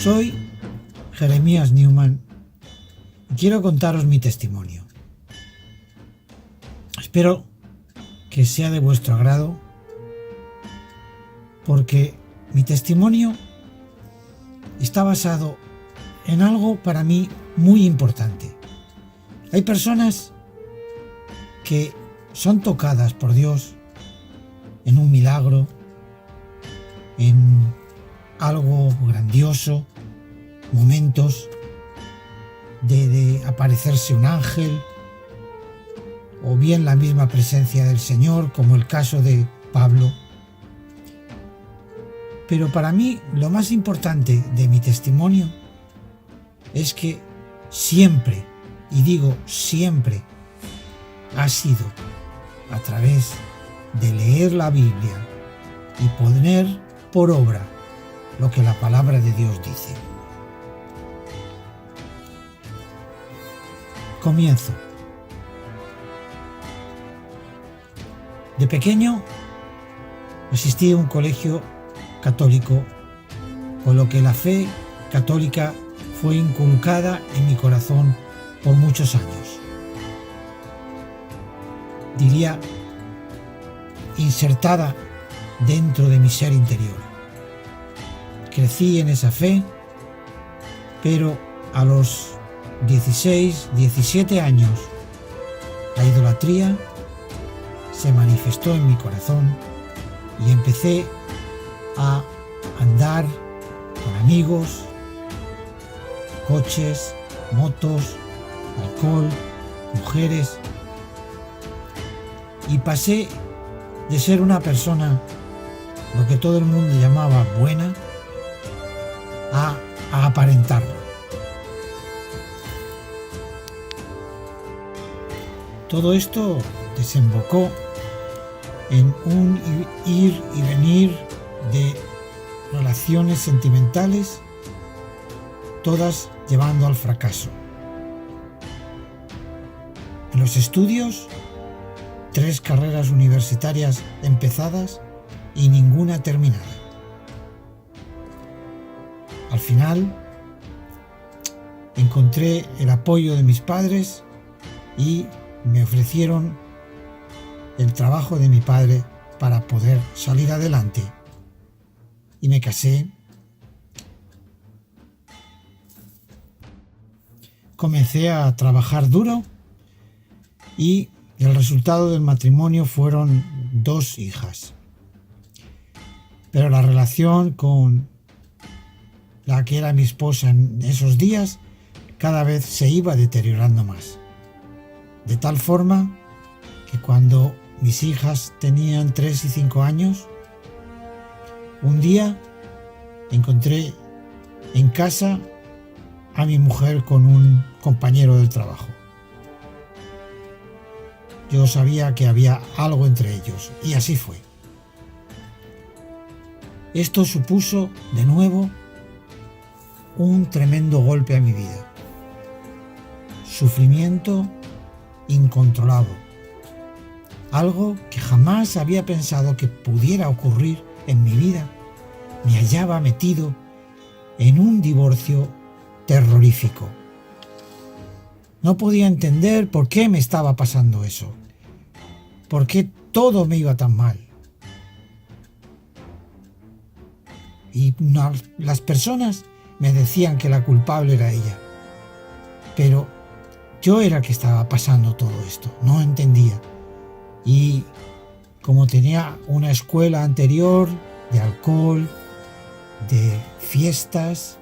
Soy Jeremías Newman y quiero contaros mi testimonio. Espero que sea de vuestro agrado, porque mi testimonio está basado en algo para mí muy importante. Hay personas que son tocadas por Dios en un milagro, en algo grandioso, momentos de aparecerse un ángel, o bien la misma presencia del Señor, como el caso de Pablo. Pero para mí lo más importante de mi testimonio es que siempre, y digo siempre, ha sido a través de leer la Biblia y poner por obra lo que la palabra de Dios dice. Comienzo. De pequeño asistí a un colegio católico, con lo que la fe católica fue inculcada en mi corazón por muchos años. Diría, insertada dentro de mi ser interior. Crecí en esa fe, pero a los 16, 17 años, la idolatría se manifestó en mi corazón y empecé a andar con amigos, coches, motos, alcohol, mujeres, y pasé de ser una persona, lo que todo el mundo llamaba buena, a aparentarlo. Todo esto desembocó en un ir y venir de relaciones sentimentales, todas llevando al fracaso. En los estudios, 3 carreras universitarias empezadas y ninguna terminada. Al final, encontré el apoyo de mis padres y me ofrecieron el trabajo de mi padre para poder salir adelante. Y me casé. Comencé a trabajar duro y el resultado del matrimonio fueron 2 hijas. Pero la relación con la que era mi esposa en esos días cada vez se iba deteriorando más. De tal forma que cuando mis hijas tenían 3 y 5 años, un día encontré en casa a mi mujer con un compañero del trabajo. Yo sabía que había algo entre ellos, y así fue. Esto supuso, de nuevo, un tremendo golpe a mi vida. Sufrimiento incontrolado. Algo que jamás había pensado que pudiera ocurrir en mi vida. Me hallaba metido en un divorcio terrorífico. No podía entender por qué me estaba pasando eso. ¿Por qué todo me iba tan mal? Y las personas me decían que la culpable era ella. Pero yo era el que estaba pasando todo esto. No entendía. Y como tenía una escuela anterior de alcohol, de fiestas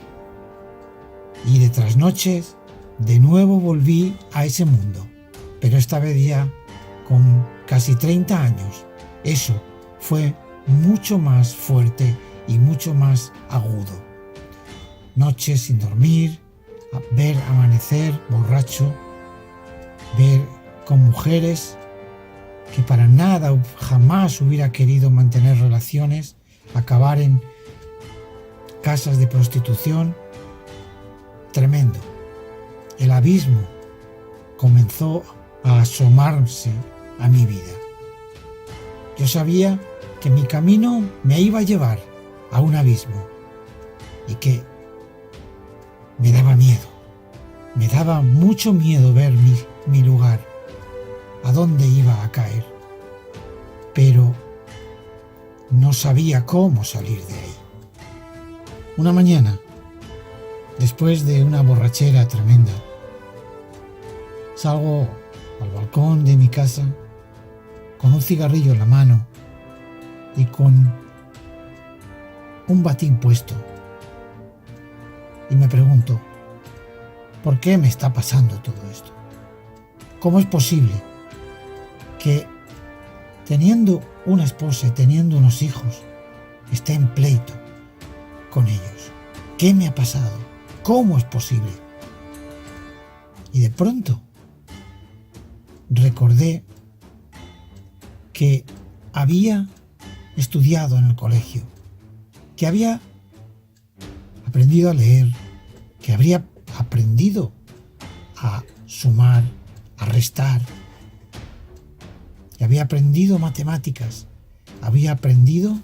y de trasnoches, de nuevo volví a ese mundo. Pero esta vez ya con casi 30 años. Eso fue mucho más fuerte y mucho más agudo. Noches sin dormir, ver amanecer borracho, ver con mujeres que para nada jamás hubiera querido mantener relaciones, acabar en casas de prostitución. Tremendo. El abismo comenzó a asomarse a mi vida. Yo sabía que mi camino me iba a llevar a un abismo y que me daba miedo. Me daba mucho miedo ver mi lugar, a dónde iba a caer. Pero no sabía cómo salir de ahí. Una mañana, después de una borrachera tremenda, salgo al balcón de mi casa con un cigarrillo en la mano y con un batín puesto. Y me pregunto, ¿por qué me está pasando todo esto? ¿Cómo es posible que teniendo una esposa y teniendo unos hijos esté en pleito con ellos? ¿Qué me ha pasado? ¿Cómo es posible? Y de pronto recordé que había estudiado en el colegio, que había aprendido a leer, que habría aprendido a sumar, a restar, que había aprendido matemáticas, había aprendido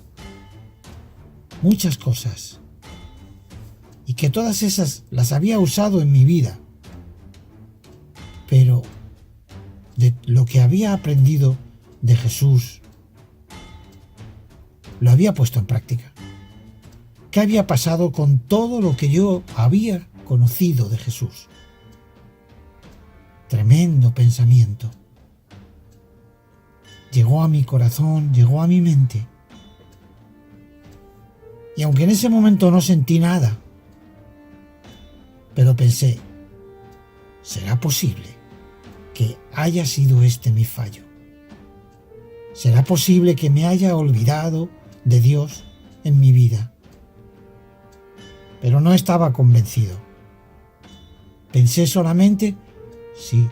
muchas cosas y que todas esas las había usado en mi vida, pero de lo que había aprendido de Jesús lo había puesto en práctica. ¿Qué había pasado con todo lo que yo había conocido de Jesús? Tremendo pensamiento. Llegó a mi corazón, llegó a mi mente. Y aunque en ese momento no sentí nada, pero pensé, ¿será posible que haya sido este mi fallo? ¿Será posible que me haya olvidado de Dios en mi vida? Pero no estaba convencido. Pensé solamente si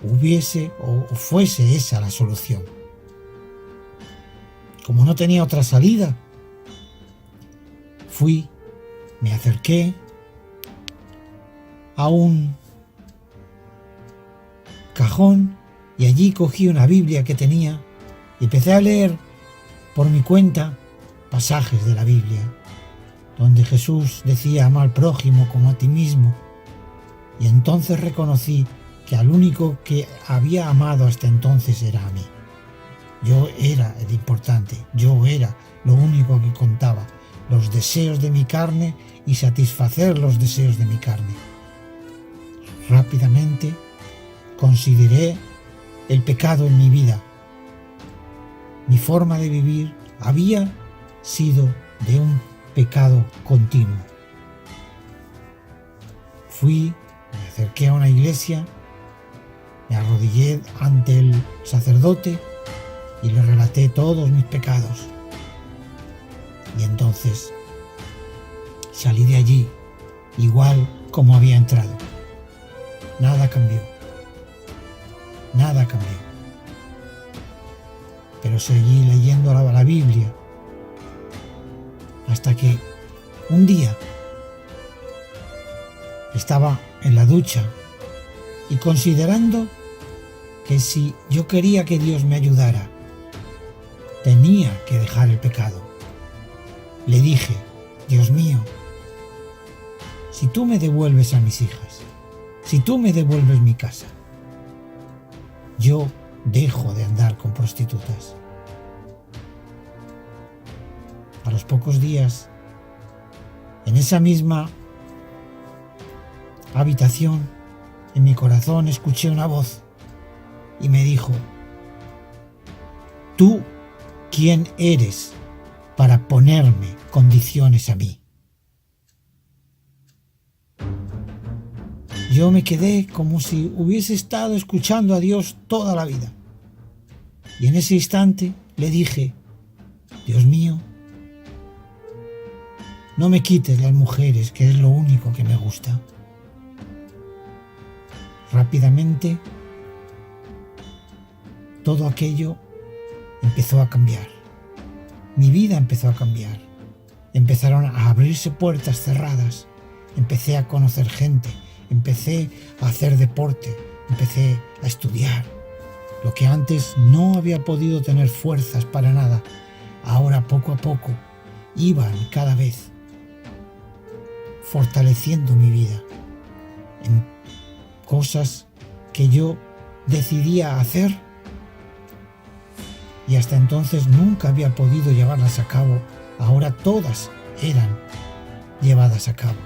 hubiese o fuese esa la solución. Como no tenía otra salida, me acerqué a un cajón y allí cogí una Biblia que tenía y empecé a leer por mi cuenta pasajes de la Biblia, donde Jesús decía: ama al prójimo como a ti mismo. Y entonces reconocí que al único que había amado hasta entonces era a mí. Yo era el importante, yo era lo único que contaba, los deseos de mi carne y satisfacer los deseos de mi carne. Rápidamente consideré el pecado en mi vida. Mi forma de vivir había sido de un pecado continuo. Me acerqué a una iglesia, me arrodillé ante el sacerdote y le relaté todos mis pecados. Y entonces salí de allí igual como había entrado. Nada cambió. Nada cambió. Pero seguí leyendo la Biblia hasta que un día estaba en la ducha y considerando que si yo quería que Dios me ayudara, tenía que dejar el pecado. Le dije: Dios mío, si tú me devuelves a mis hijas, si tú me devuelves mi casa, yo dejo de andar con prostitutas. A los pocos días, en esa misma habitación, en mi corazón escuché una voz y me dijo: ¿tú quién eres para ponerme condiciones a mí? Yo me quedé como si hubiese estado escuchando a Dios toda la vida. Y en ese instante le dije: Dios mío, no me quites las mujeres, que es lo único que me gusta. Rápidamente, todo aquello empezó a cambiar. Mi vida empezó a cambiar. Empezaron a abrirse puertas cerradas. Empecé a conocer gente. Empecé a hacer deporte. Empecé a estudiar. Lo que antes no había podido tener fuerzas para nada, ahora poco a poco iban cada vez fortaleciendo mi vida en cosas que yo decidía hacer y hasta entonces nunca había podido llevarlas a cabo. Ahora todas eran llevadas a cabo.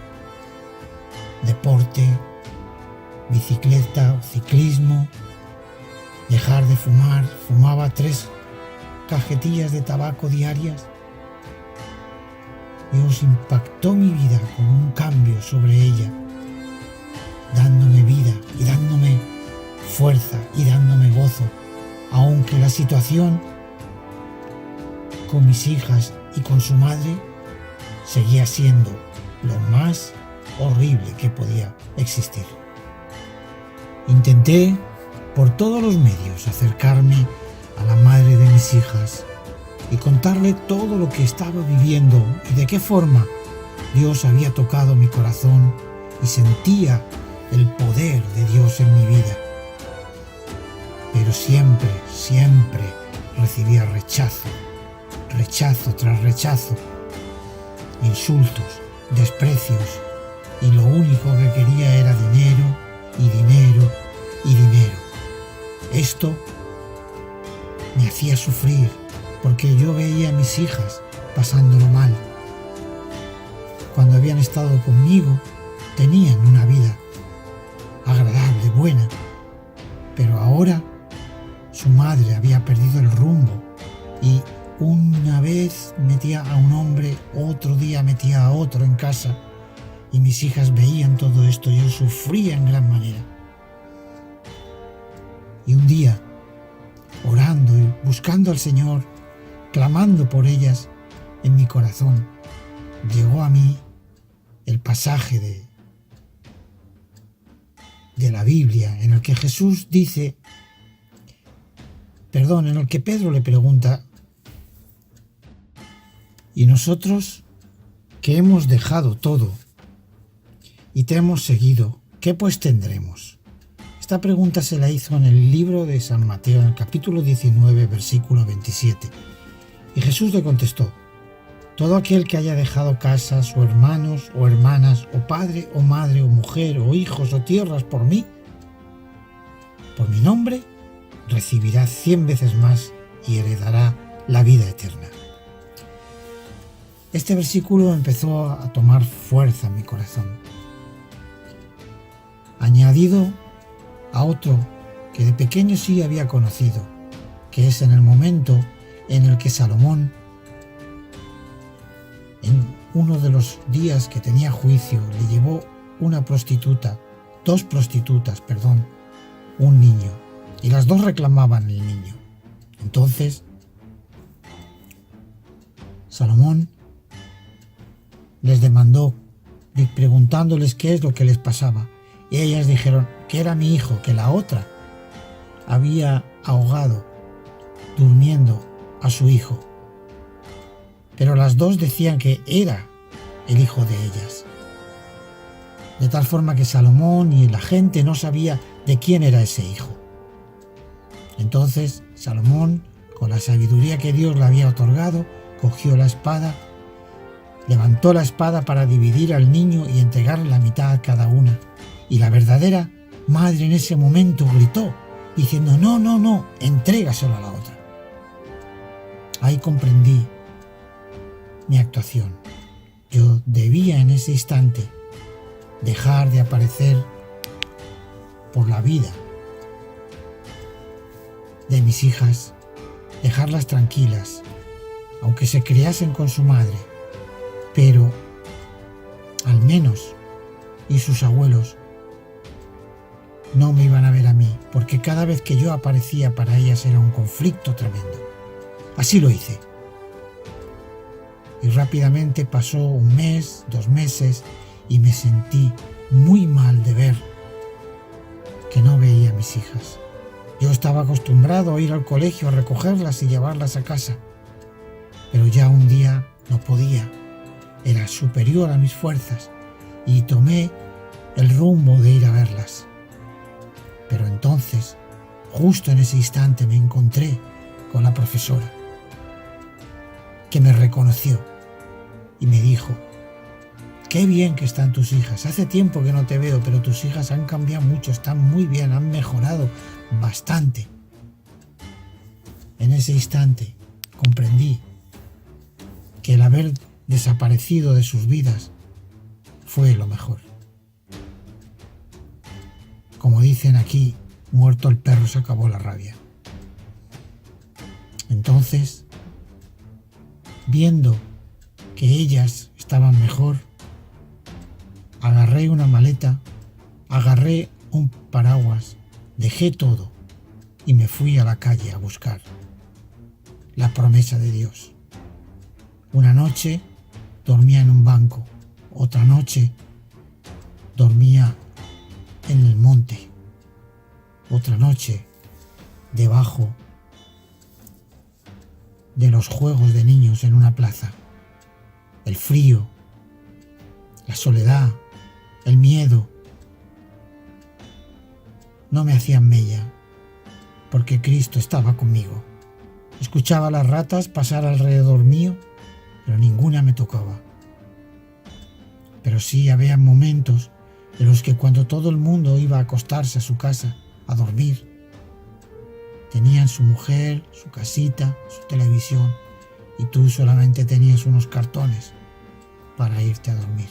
Deporte, bicicleta, ciclismo, dejar de fumar. Fumaba 3 cajetillas de tabaco diarias. Dios impactó mi vida con un cambio sobre ella, dándome vida y dándome fuerza y dándome gozo, aunque la situación con mis hijas y con su madre seguía siendo lo más horrible que podía existir. Intenté por todos los medios acercarme a la madre de mis hijas y contarle todo lo que estaba viviendo y de qué forma Dios había tocado mi corazón y sentía el poder de Dios en mi vida. Pero siempre recibía rechazo tras rechazo, insultos, desprecios, y lo único que quería era dinero y dinero y dinero. Esto me hacía sufrir porque yo veía a mis hijas pasándolo mal. Cuando habían estado conmigo tenían una vida agradable, buena, pero ahora su madre había perdido el rumbo y una vez metía a un hombre, otro día metía a otro en casa, y mis hijas veían todo esto y yo sufría en gran manera. Y un día, orando y buscando al Señor, clamando por ellas en mi corazón, llegó a mí el pasaje de la Biblia en el que Jesús dice, en el que Pedro le pregunta, ¿y nosotros que hemos dejado todo y te hemos seguido, qué pues tendremos? Esta pregunta se la hizo en el libro de San Mateo, en el capítulo 19, versículo 27. Y Jesús le contestó, todo aquel que haya dejado casas, o hermanos, o hermanas, o padre, o madre, o mujer, o hijos, o tierras por mí, por mi nombre, recibirá 100 veces más y heredará la vida eterna. Este versículo empezó a tomar fuerza en mi corazón, añadido a otro que de pequeño sí había conocido, que es en el momento en el que Salomón, en uno de los días que tenía juicio, le llevó dos prostitutas, un niño, y las dos reclamaban el niño. Entonces, Salomón les demandó, preguntándoles qué es lo que les pasaba, y ellas dijeron que era mi hijo, que la otra había ahogado durmiendo a su hijo, pero las dos decían que era el hijo de ellas, de tal forma que Salomón y la gente no sabía de quién era ese hijo. Entonces Salomón, con la sabiduría que Dios le había otorgado, cogió la espada, levantó la espada para dividir al niño y entregarle la mitad a cada una. Y la verdadera madre en ese momento gritó, diciendo, no, entrégaselo a la otra. Ahí comprendí mi actuación. Yo debía en ese instante dejar de aparecer por la vida de mis hijas, dejarlas tranquilas, aunque se criasen con su madre, pero al menos y sus abuelos no me iban a ver a mí, porque cada vez que yo aparecía para ellas era un conflicto tremendo. Así lo hice. Y rápidamente pasó 1 mes, 2 meses, y me sentí muy mal de ver que no veía a mis hijas. Yo estaba acostumbrado a ir al colegio a recogerlas y llevarlas a casa, pero ya un día no podía, era superior a mis fuerzas, y tomé el rumbo de ir a verlas. Pero entonces, justo en ese instante, me encontré con la profesora, que me reconoció y me dijo, qué bien que están tus hijas. Hace tiempo que no te veo, pero tus hijas han cambiado mucho, están muy bien, han mejorado bastante. En ese instante comprendí que el haber desaparecido de sus vidas fue lo mejor. Como dicen aquí, muerto el perro se acabó la rabia. Entonces, viendo que ellas estaban mejor, agarré una maleta, agarré un paraguas, dejé todo y me fui a la calle a buscar la promesa de Dios. Una noche dormía en un banco, otra noche dormía en el monte, otra noche debajo de los juegos de niños en una plaza. El frío, la soledad, el miedo no me hacían mella, porque Cristo estaba conmigo. Escuchaba a las ratas pasar alrededor mío, pero ninguna me tocaba. Pero sí había momentos en los que cuando todo el mundo iba a acostarse a su casa a dormir, tenían su mujer, su casita, su televisión, y tú solamente tenías unos cartones para irte a dormir.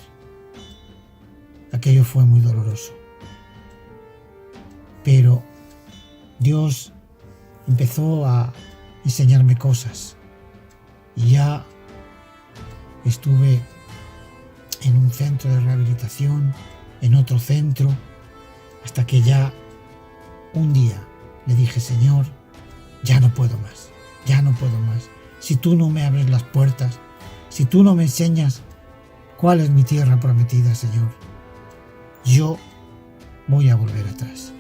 Aquello fue muy doloroso. Pero Dios empezó a enseñarme cosas y ya estuve en un centro de rehabilitación, en otro centro, hasta que ya un día le dije: Señor, ya no puedo más, ya no puedo más. Si tú no me abres las puertas, si tú no me enseñas cuál es mi tierra prometida, Señor, yo voy a volver atrás.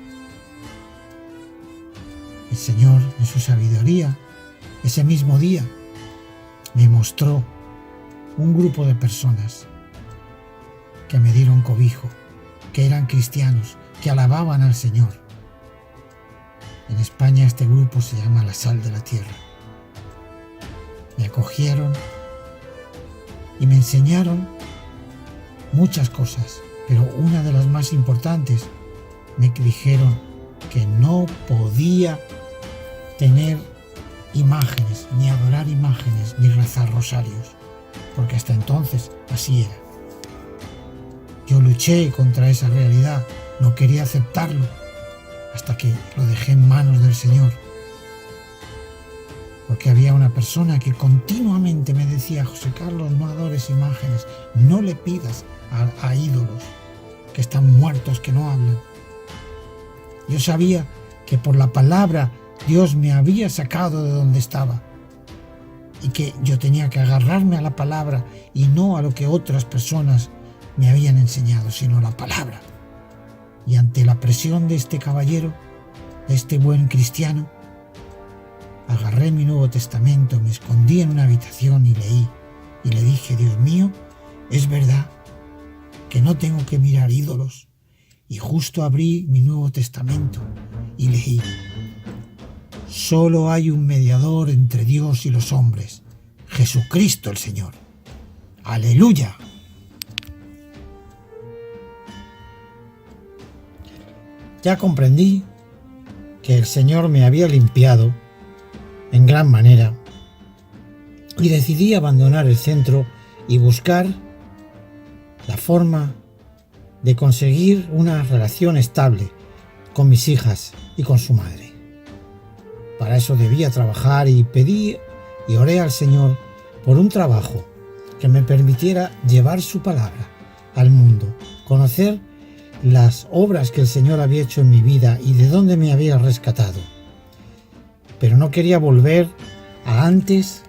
El Señor, en su sabiduría, ese mismo día, me mostró un grupo de personas que me dieron cobijo, que eran cristianos, que alababan al Señor. En España este grupo se llama La Sal de la Tierra. Me acogieron y me enseñaron muchas cosas, pero una de las más importantes, me dijeron que no podía tener imágenes, ni adorar imágenes, ni rezar rosarios, porque hasta entonces así era. Yo luché contra esa realidad, no quería aceptarlo, hasta que lo dejé en manos del Señor. Porque había una persona que continuamente me decía: José Carlos, no adores imágenes, no le pidas a ídolos que están muertos, que no hablan. Yo sabía que por la palabra Dios me había sacado de donde estaba y que yo tenía que agarrarme a la palabra y no a lo que otras personas me habían enseñado, sino la palabra. Y ante la presión de este caballero, de este buen cristiano, agarré mi Nuevo Testamento, me escondí en una habitación y leí. Y le dije: Dios mío, es verdad que no tengo que mirar ídolos. Y justo abrí mi Nuevo Testamento y leí: solo hay un mediador entre Dios y los hombres, Jesucristo el Señor. ¡Aleluya! Ya comprendí que el Señor me había limpiado en gran manera y decidí abandonar el centro y buscar la forma de conseguir una relación estable con mis hijas y con su madre. Para eso debía trabajar y pedí y oré al Señor por un trabajo que me permitiera llevar su palabra al mundo, conocer las obras que el Señor había hecho en mi vida y de dónde me había rescatado. Pero no quería volver a antes,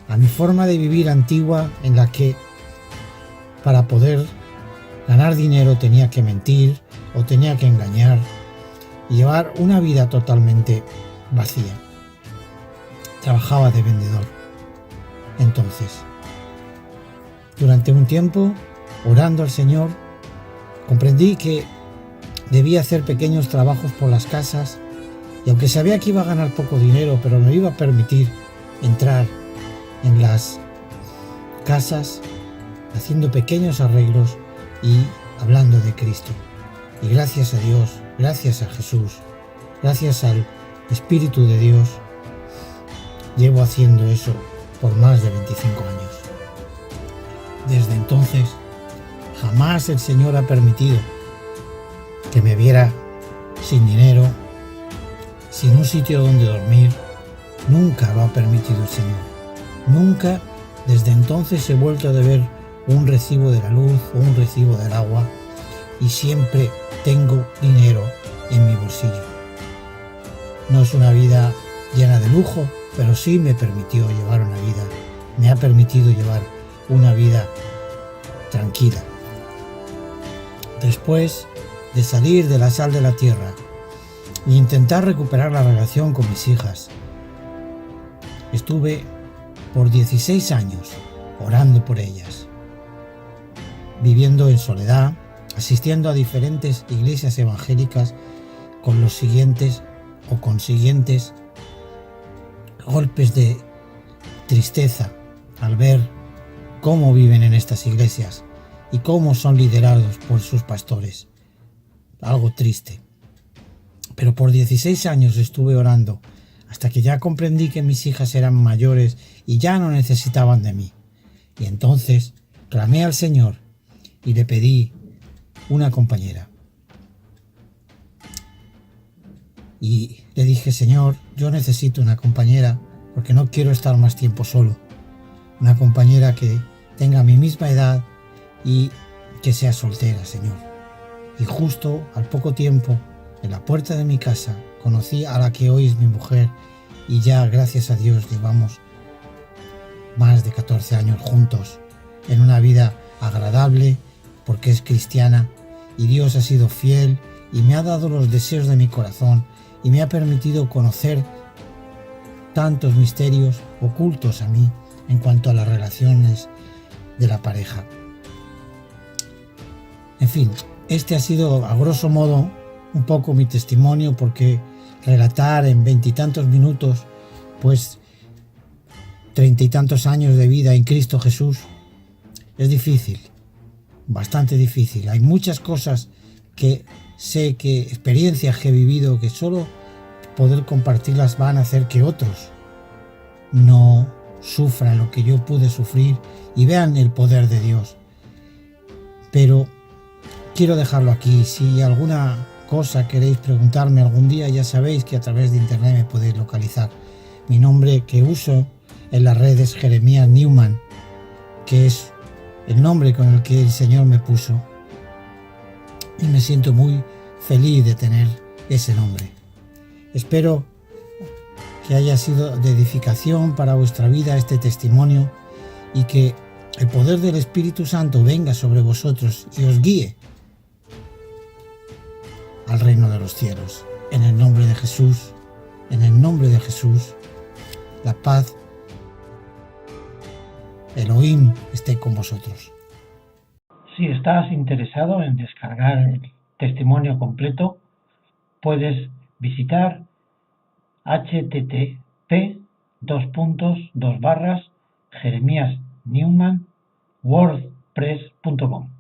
a mi forma de vivir antigua, en la que para poder ganar dinero tenía que mentir o tenía que engañar y llevar una vida totalmente vacía. Trabajaba de vendedor. Entonces, durante un tiempo, orando al Señor, comprendí que debía hacer pequeños trabajos por las casas, y aunque sabía que iba a ganar poco dinero, pero me iba a permitir entrar en las casas, haciendo pequeños arreglos y hablando de Cristo. Y gracias a Dios, gracias a Jesús, gracias al Espíritu de Dios, llevo haciendo eso por más de 25 años. Desde entonces, jamás el Señor ha permitido que me viera sin dinero, sin un sitio donde dormir. Nunca lo ha permitido el Señor. Nunca desde entonces he vuelto a deber un recibo de la luz o un recibo del agua, y siempre tengo dinero en mi bolsillo. No es una vida llena de lujo, pero sí me ha permitido llevar una vida tranquila. Después de salir de la sal de la tierra e intentar recuperar la relación con mis hijas, estuve por 16 años orando por ellas, viviendo en soledad, asistiendo a diferentes iglesias evangélicas con los siguientes golpes de tristeza al ver cómo viven en estas iglesias y cómo son liderados por sus pastores. Algo triste. Pero por 16 años estuve orando hasta que ya comprendí que mis hijas eran mayores y ya no necesitaban de mí. Y entonces clamé al Señor y le pedí una compañera. Y le dije: Señor, yo necesito una compañera porque no quiero estar más tiempo solo. Una compañera que tenga mi misma edad y que sea soltera, Señor. Y justo al poco tiempo, en la puerta de mi casa, conocí a la que hoy es mi mujer, y ya, gracias a Dios, llevamos más de 14 años juntos en una vida agradable porque es cristiana, y Dios ha sido fiel y me ha dado los deseos de mi corazón y me ha permitido conocer tantos misterios ocultos a mí en cuanto a las relaciones de la pareja. En fin, este ha sido a grosso modo un poco mi testimonio, porque relatar en 20 y tantos minutos pues 30 y tantos años de vida en Cristo Jesús es difícil, bastante difícil. Hay muchas cosas que sé, que experiencias que he vivido, que solo poder compartirlas van a hacer que otros no sufran lo que yo pude sufrir y vean el poder de Dios. Pero quiero dejarlo aquí. Si alguna cosa queréis preguntarme algún día, ya sabéis que a través de internet me podéis localizar. Mi nombre que uso en las redes es Jeremías Newman, que es el nombre con el que el Señor me puso, y me siento muy feliz de tener ese nombre. Espero que haya sido de edificación para vuestra vida este testimonio, y que el poder del Espíritu Santo venga sobre vosotros y os guíe al reino de los cielos. En el nombre de Jesús, la paz, Elohim, esté con vosotros. Si estás interesado en descargar el testimonio completo, puedes visitar http://jeremiasnewman.wordpress.com.